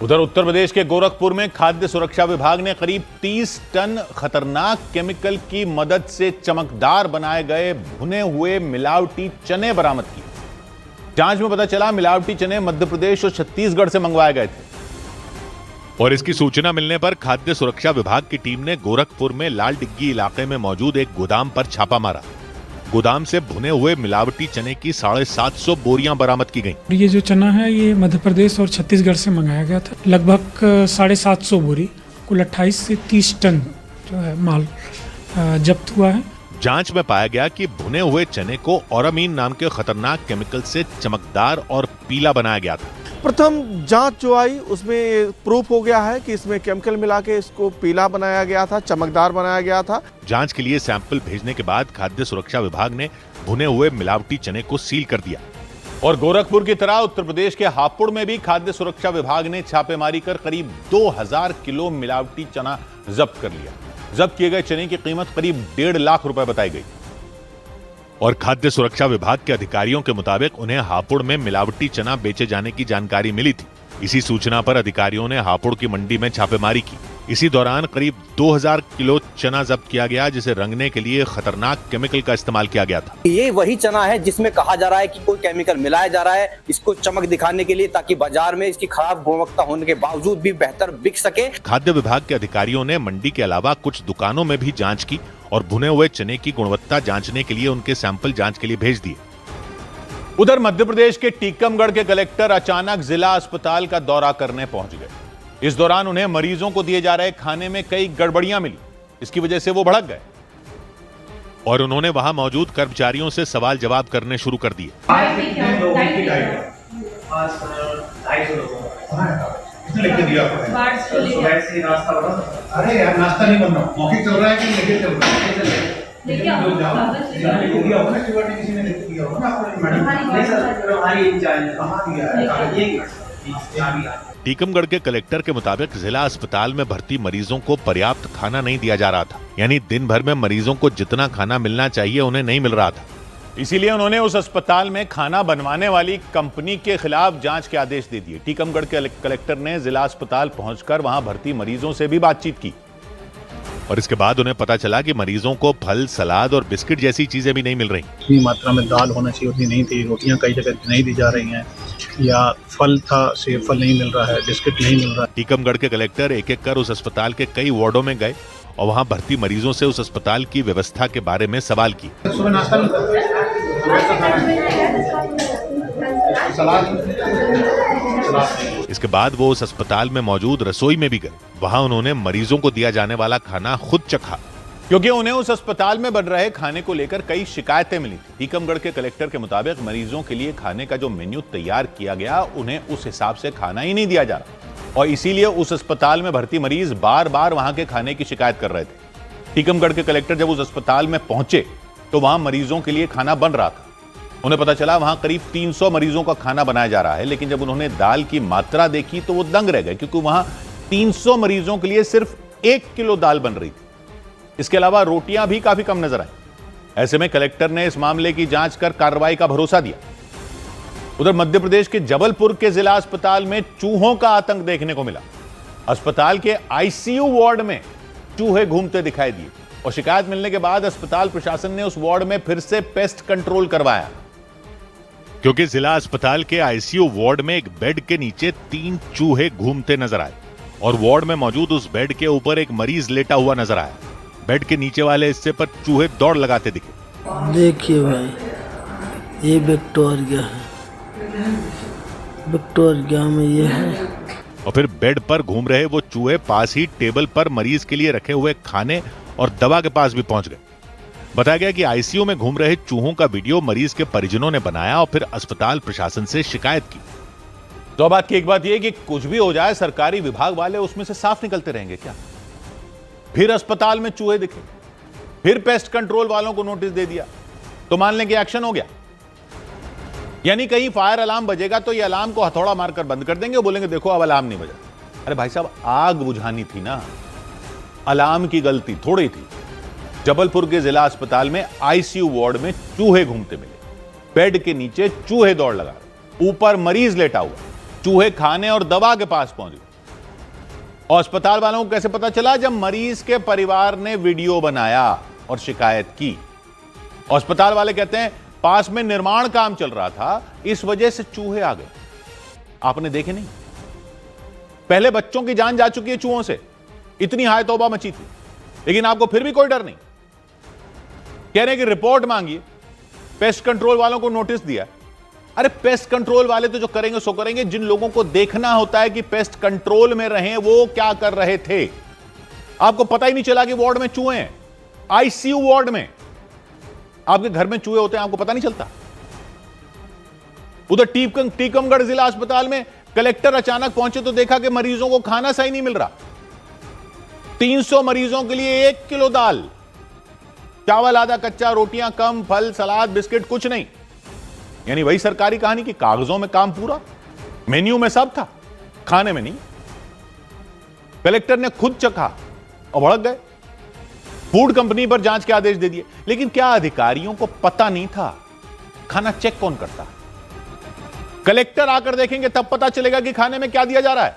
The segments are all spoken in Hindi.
उधर उत्तर प्रदेश के गोरखपुर में खाद्य सुरक्षा विभाग ने करीब 30 टन खतरनाक केमिकल की मदद से चमकदार बनाए गए भुने हुए मिलावटी चने बरामद किए। जांच में पता चला मिलावटी चने मध्य प्रदेश और छत्तीसगढ़ से मंगवाए गए थे और इसकी सूचना मिलने पर खाद्य सुरक्षा विभाग की टीम ने गोरखपुर में लाल डिग्गी इलाके में मौजूद एक गोदाम पर छापा मारा। गोदाम से भुने हुए मिलावटी चने की 750 बोरियां बरामद की गईं। ये जो चना है ये मध्य प्रदेश और छत्तीसगढ़ से मंगाया गया था। लगभग 750 बोरी, कुल 28 से 30 टन जो है माल जब्त हुआ है। जांच में पाया गया कि भुने हुए चने को औरामीन नाम के खतरनाक केमिकल से चमकदार और पीला बनाया गया था। प्रथम जांच जो आई उसमें प्रूफ हो गया है कि इसमें केमिकल मिला के इसको पीला बनाया गया था, चमकदार बनाया गया था। जांच के लिए सैंपल भेजने के बाद खाद्य सुरक्षा विभाग ने भुने हुए मिलावटी चने को सील कर दिया और गोरखपुर की तरह उत्तर प्रदेश के हापुड़ में भी खाद्य सुरक्षा विभाग ने छापेमारी कर करीब 2000 किलो मिलावटी चना जब्त कर लिया। जब्त किए गए चने की कीमत करीब 1.5 लाख रुपए बताई गई और खाद्य सुरक्षा विभाग के अधिकारियों के मुताबिक उन्हें हापुड़ में मिलावटी चना बेचे जाने की जानकारी मिली थी। इसी सूचना पर अधिकारियों ने हापुड़ की मंडी में छापेमारी की। इसी दौरान करीब 2000 किलो चना जब्त किया गया, जिसे रंगने के लिए खतरनाक केमिकल का इस्तेमाल किया गया था। ये वही चना है जिसमें कहा जा रहा है कि कोई केमिकल मिलाया जा रहा है, इसको चमक दिखाने के लिए, ताकि बाजार में इसकी खराब गुणवत्ता होने के बावजूद भी बेहतर बिक सके। खाद्य विभाग के अधिकारियों ने मंडी के अलावा कुछ दुकानों में भी जांच की और भुने हुए चने की गुणवत्ता जांचने के लिए उनके सैंपल जांच के लिए भेज दिए। उधर मध्य प्रदेश के टीकमगढ़ के कलेक्टर अचानक जिला अस्पताल का दौरा करने पहुंच गए। इस दौरान उन्हें मरीजों को दिए जा रहे खाने में कई गड़बड़ियां मिली। इसकी वजह से वो भड़क गए और उन्होंने वहां मौजूद कर्मचारियों से सवाल जवाब करने शुरू कर दिए। अरे यार नाश्ता नहीं बन रहा, मौखिक चल रहा है कि लेके चल रहा है? टीकमगढ़ के कलेक्टर के मुताबिक जिला अस्पताल में भर्ती मरीजों को पर्याप्त खाना नहीं दिया जा रहा था, यानी दिन भर में मरीजों को जितना खाना मिलना चाहिए उन्हें नहीं मिल रहा था। इसीलिए उन्होंने उस अस्पताल में खाना बनवाने वाली कंपनी के खिलाफ जांच के आदेश दे दिए। टीकमगढ़ के कलेक्टर ने जिला अस्पताल पहुंचकर वहां भर्ती मरीजों से भी बातचीत की और इसके बाद उन्हें पता चला कि मरीजों को फल, सलाद और बिस्किट जैसी चीजें भी नहीं मिल रही। इतनी मात्रा में दाल होना चाहिए उतनी नहीं थी, रोटियां कई जगह नहीं दी जा रही हैं, या फल था सेब फल नहीं मिल रहा है, बिस्किट नहीं मिल रहा है। टीकमगढ़ के कलेक्टर एक एक कर उस अस्पताल के कई वार्डों में गए और वहां भर्ती मरीजों से उस अस्पताल की व्यवस्था के बारे में सवाल किए। सुबह नाश्ता नहीं करते, इसके बाद वो उस अस्पताल में मौजूद रसोई में भी गए। वहां उन्होंने मरीजों को दिया जाने वाला खाना खुद चखा, क्योंकि उन्हें उस अस्पताल में बन रहे खाने को लेकर कई शिकायतें मिली थी। टीकमगढ़ के कलेक्टर के मुताबिक मरीजों के लिए खाने का जो मेन्यू तैयार किया गया उन्हें उस हिसाब से खाना ही नहीं दिया जा रहा और इसीलिए उस अस्पताल में भर्ती मरीज बार बार वहां के खाने की शिकायत कर रहे थे। टीकमगढ़ के कलेक्टर जब उस अस्पताल में पहुंचे तो वहां मरीजों के लिए खाना बन रहा था। उन्हें पता चला वहां करीब 300 मरीजों का खाना बनाया जा रहा है, लेकिन जब उन्होंने दाल की मात्रा देखी तो वो दंग रह गए, क्योंकि वहां 300 मरीजों के लिए सिर्फ 1 किलो दाल बन रही थी। इसके अलावा रोटियां भी काफी कम नजर आई। ऐसे में कलेक्टर ने इस मामले की जांच कर कार्रवाई का भरोसा दिया। उधर मध्य प्रदेश के जबलपुर के जिला अस्पताल में चूहों का आतंक देखने को मिला। अस्पताल के आईसीयू वार्ड में चूहे घूमते दिखाई दिए और शिकायत मिलने के बाद अस्पताल प्रशासन ने उस वार्ड में फिर से पेस्ट कंट्रोल करवाया, क्योंकि जिला अस्पताल के आईसीयू वार्ड में एक बेड के नीचे 3 चूहे घूमते नजर आए और वार्ड में मौजूद उस बेड के ऊपर एक मरीज लेटा हुआ नजर आया। बेड के नीचे वाले हिस्से पर चूहे दौड़ लगाते दिखे। देखिए भाई, ये विक्टोरिया है, विक्टोरिया में ये है। और फिर बेड पर घूम रहे वो चूहे पास ही टेबल पर मरीज के लिए रखे हुए खाने और दवा के पास भी पहुंच गए। बताया गया कि आईसीयू में घूम रहे चूहों का वीडियो मरीज के परिजनों ने बनाया और फिर अस्पताल प्रशासन से शिकायत की। तो बात की एक बात यह कि कुछ भी हो जाए, सरकारी विभाग वाले उसमें से साफ निकलते रहेंगे क्या? फिर अस्पताल में चूहे दिखे, फिर पेस्ट कंट्रोल वालों को नोटिस दे दिया तो मान लें कि एक्शन हो गया, यानी कहीं फायर अलार्म बजेगा तो ये अलार्म को हथौड़ा मारकर बंद कर देंगे और बोलेंगे देखो अब अलार्म नहीं बजा। अरे भाई साहब, आग बुझानी थी ना, अलार्म की गलती थोड़ी थी। जबलपुर के जिला अस्पताल में आईसीयू वार्ड में चूहे घूमते मिले, बेड के नीचे चूहे दौड़ लगा रहे, ऊपर मरीज लेटा हुआ, चूहे खाने और दवा के पास पहुंच गए। और अस्पताल वालों को कैसे पता चला? जब मरीज के परिवार ने वीडियो बनाया और शिकायत की। अस्पताल वाले कहते हैं पास में निर्माण काम चल रहा था, इस वजह से चूहे आ गए। आपने देखे नहीं? पहले बच्चों की जान जा चुकी है चूहों से, इतनी हाय तौबा मची थी, लेकिन आपको फिर भी कोई डर नहीं। कह रहे हैं कि रिपोर्ट मांगी, पेस्ट कंट्रोल वालों को नोटिस दिया। अरे पेस्ट कंट्रोल वाले तो जो करेंगे सो करेंगे, जिन लोगों को देखना होता है कि पेस्ट कंट्रोल में रहें वो क्या कर रहे थे। आपको पता ही नहीं चला कि वार्ड में चूहे हैं, आईसीयू वार्ड में। आपके घर में चूहे होते हैं, आपको पता नहीं चलता। उधर टीकमगढ़ जिला अस्पताल में कलेक्टर अचानक पहुंचे तो देखा कि मरीजों को खाना सही नहीं मिल रहा। 300 मरीजों के लिए 1 किलो दाल, चावल आधा कच्चा, रोटियां कम, फल सलाद बिस्किट कुछ नहीं। यानी वही सरकारी कहानी की कागजों में काम पूरा, मेन्यू में सब था, खाने में नहीं। कलेक्टर ने खुद चखा और भड़क गए, फूड कंपनी पर जांच के आदेश दे दिए। लेकिन क्या अधिकारियों को पता नहीं था खाना चेक कौन करता? कलेक्टर आकर देखेंगे तब पता चलेगा कि खाने में क्या दिया जा रहा है।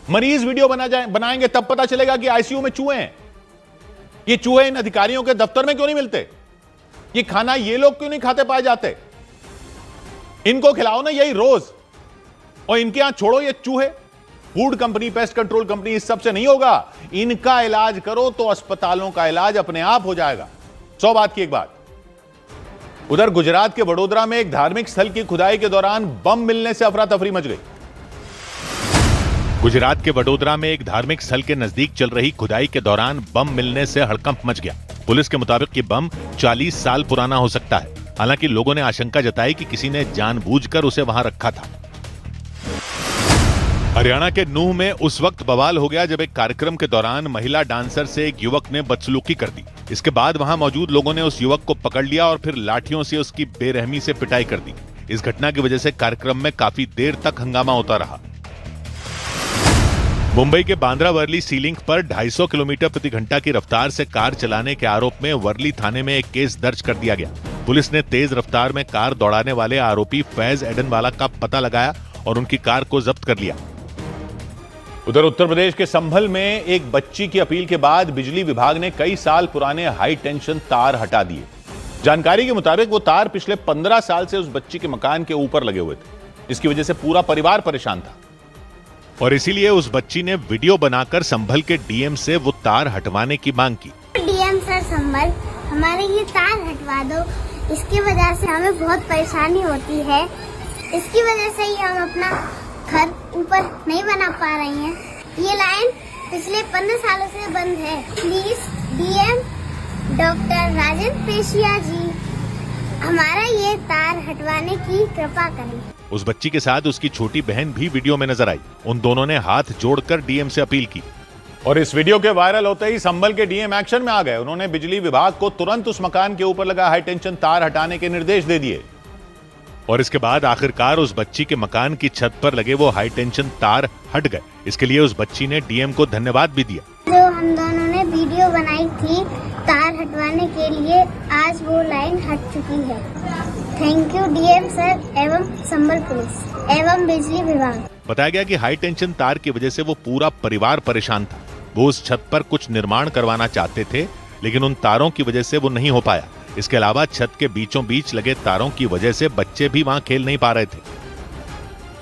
मरीज वीडियो बनाएंगे तब पता चलेगा कि आईसीयू में चूहे हैं। ये चूहे इन अधिकारियों के दफ्तर में क्यों नहीं मिलते? ये खाना ये लोग क्यों नहीं खाते पाए जाते? इनको खिलाओ ना यही रोज, और इनके यहां छोड़ो ये चूहे। Food company, pest control company, इस सब से नहीं होगा। इनका इलाज करो तो अस्पतालों का इलाज अपने आप हो जाएगा। 100 बात की एक बात। उधर गुजरात के वडोदरा में एक धार्मिक स्थल की खुदाई के दौरान बम मिलने से अफरा तफरी मच गई। गुजरात के वडोदरा में एक धार्मिक स्थल के नजदीक चल रही खुदाई के दौरान बम मिलने से हड़कंप मच गया। पुलिस के मुताबिक ये बम 40 साल पुराना हो सकता है। हालांकि लोगों ने आशंका जताई कि किसी ने जानबूझकर उसे वहां रखा था। हरियाणा के नूंह में उस वक्त बवाल हो गया जब एक कार्यक्रम के दौरान महिला डांसर से एक युवक ने बदसलूकी कर दी। इसके बाद वहां मौजूद लोगों ने उस युवक को पकड़ लिया और फिर लाठियों से उसकी बेरहमी से पिटाई कर दी। इस घटना की वजह से कार्यक्रम में काफी देर तक हंगामा होता रहा। मुंबई के बांद्रा वर्ली सी लिंक पर 250 किलोमीटर प्रति घंटा की रफ्तार से कार चलाने के आरोप में वर्ली थाने में एक केस दर्ज कर दिया गया। पुलिस ने तेज रफ्तार में कार दौड़ाने वाले आरोपी फैज एडनवाला का पता लगाया और उनकी कार को जब्त कर लिया। उधर उत्तर प्रदेश के संभल में एक बच्ची की अपील के बाद बिजली विभाग ने कई साल पुराने हाई टेंशन तार हटा दिए। जानकारी के मुताबिक वो तार पिछले 15 साल से उस बच्ची के मकान के ऊपर लगे हुए थे। इसकी वजह से पूरा परिवार परेशान था और इसीलिए उस बच्ची ने वीडियो बनाकर संभल के डीएम से वो तार हटवाने की मांग की। डीएम सर संभल, हमारे ये तार हटवा दो, इसकी वजह से हमें बहुत परेशानी होती है। इसकी वजह से ही हम अपना घर ऊपर नहीं बना पा रहे हैं। ये लाइन पिछले 15 सालों से बंद है। Please DM doctor Rajendra Peshiya ji हमारा ये तार हटवाने की कृपा करें। उस बच्ची के साथ उसकी छोटी बहन भी वीडियो में नजर आई। उन दोनों ने हाथ जोड़कर डीएम से अपील की और इस वीडियो के वायरल होते ही संभल के डीएम एक्शन में आ गए। उन्होंने बिजली विभाग को तुरंत उस मकान के ऊपर लगा हाई टेंशन तार हटाने के निर्देश दे दिए और इसके बाद आखिरकार उस बच्ची के मकान की छत पर लगे वो हाई टेंशन तार हट गए। इसके लिए उस बच्ची ने डीएम को धन्यवाद भी दिया। जो हम दोनों ने वीडियो बनाई थी तार हटवाने के लिए, आज वो लाइन हट चुकी है। थैंक यू डीएम सर एवं संभल पुलिस एवं बिजली विभाग। बताया गया कि हाई टेंशन तार की वजह से वो पूरा परिवार परेशान था। वो उस छत पर कुछ निर्माण करवाना चाहते थे, लेकिन उन तारों की वजह से वो नहीं हो पाया। इसके अलावा छत के बीचों बीच लगे तारों की वजह से बच्चे भी वहां खेल नहीं पा रहे थे।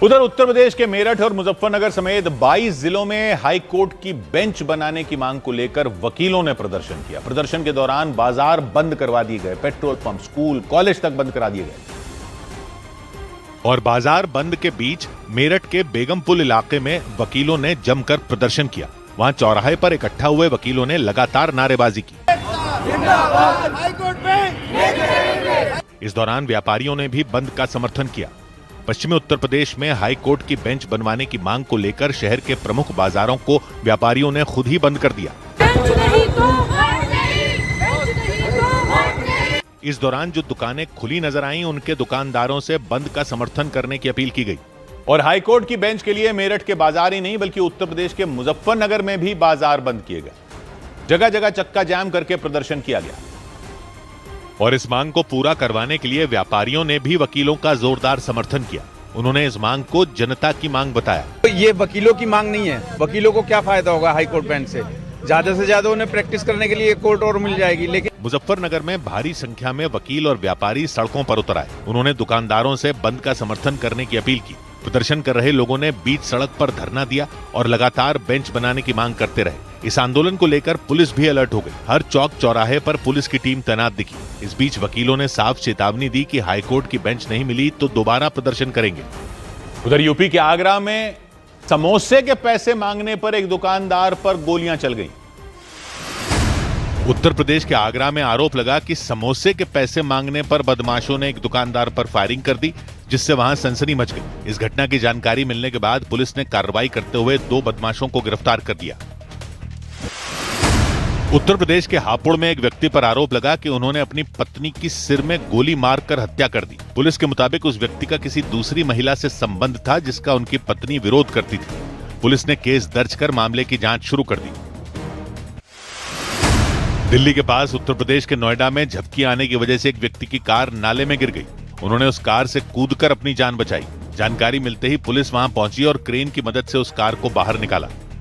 उधर उत्तर प्रदेश के मेरठ और मुजफ्फरनगर समेत 22 जिलों में हाई कोर्ट की बेंच बनाने की मांग को लेकर वकीलों ने प्रदर्शन किया। प्रदर्शन के दौरान बाजार बंद करवा दिए गए, पेट्रोल पंप, स्कूल, कॉलेज तक बंद करा दिए गए। और बाजार बंद के बीच मेरठ के बेगमपुल इलाके में वकीलों ने जमकर प्रदर्शन किया। वहां चौराहे पर इकट्ठा हुए वकीलों ने लगातार नारेबाजी की। इस दौरान व्यापारियों ने भी बंद का समर्थन किया। पश्चिमी उत्तर प्रदेश में हाई कोर्ट की बेंच बनवाने की मांग को लेकर शहर के प्रमुख बाजारों को व्यापारियों ने खुद ही बंद कर दिया। इस दौरान जो दुकानें खुली नजर आईं, उनके दुकानदारों से बंद का समर्थन करने की अपील की गई। और हाईकोर्ट की बेंच के लिए मेरठ के बाजार ही नहीं बल्कि उत्तर प्रदेश के मुजफ्फरनगर में भी बाजार बंद किए गए। जगह जगह चक्का जाम करके प्रदर्शन किया गया और इस मांग को पूरा करवाने के लिए व्यापारियों ने भी वकीलों का जोरदार समर्थन किया। उन्होंने इस मांग को जनता की मांग बताया। ये वकीलों की मांग नहीं है। वकीलों को क्या फायदा होगा हाई कोर्ट बेंच से, ज्यादा से ज्यादा उन्हें प्रैक्टिस करने के लिए एक कोर्ट और मिल जाएगी। लेकिन मुजफ्फरनगर में भारी संख्या में वकील और व्यापारी सड़कों पर उतर आए। उन्होंने दुकानदारों से बंद का समर्थन करने की अपील की। प्रदर्शन कर रहे लोगों ने बीच सड़क पर धरना दिया और लगातार बेंच बनाने की मांग करते रहे। इस आंदोलन को लेकर पुलिस भी अलर्ट हो गई। हर चौक चौराहे पर पुलिस की टीम तैनात दिखी। इस बीच वकीलों ने साफ चेतावनी दी कि हाईकोर्ट की बेंच नहीं मिली तो दोबारा प्रदर्शन करेंगे। उधर यूपी के आगरा में समोसे के पैसे मांगने पर एक दुकानदार पर गोलियां चल गईं। उत्तर प्रदेश के आगरा में आरोप लगा कि समोसे के पैसे मांगने पर बदमाशों ने एक दुकानदार पर फायरिंग कर दी, जिससे वहां सनसनी मच गई। इस घटना की जानकारी मिलने के बाद पुलिस ने कार्रवाई करते हुए 2 बदमाशों को गिरफ्तार कर लिया। उत्तर प्रदेश के हापुड़ में एक व्यक्ति पर आरोप लगा कि उन्होंने अपनी पत्नी की सिर में गोली मारकर हत्या कर दी। पुलिस के मुताबिक उस व्यक्ति का किसी दूसरी महिला से संबंध था, जिसका उनकी पत्नी विरोध करती थी। पुलिस ने केस दर्ज कर मामले की जांच शुरू कर दी। दिल्ली के पास उत्तर प्रदेश के नोएडा में झपकी आने की वजह से एक व्यक्ति की कार नाले में गिर गई। उन्होंने उस कार से कूदकर अपनी जान बचाई। जानकारी मिलते ही पुलिस वहां पहुंची और क्रेन की मदद से उस कार को बाहर निकाला।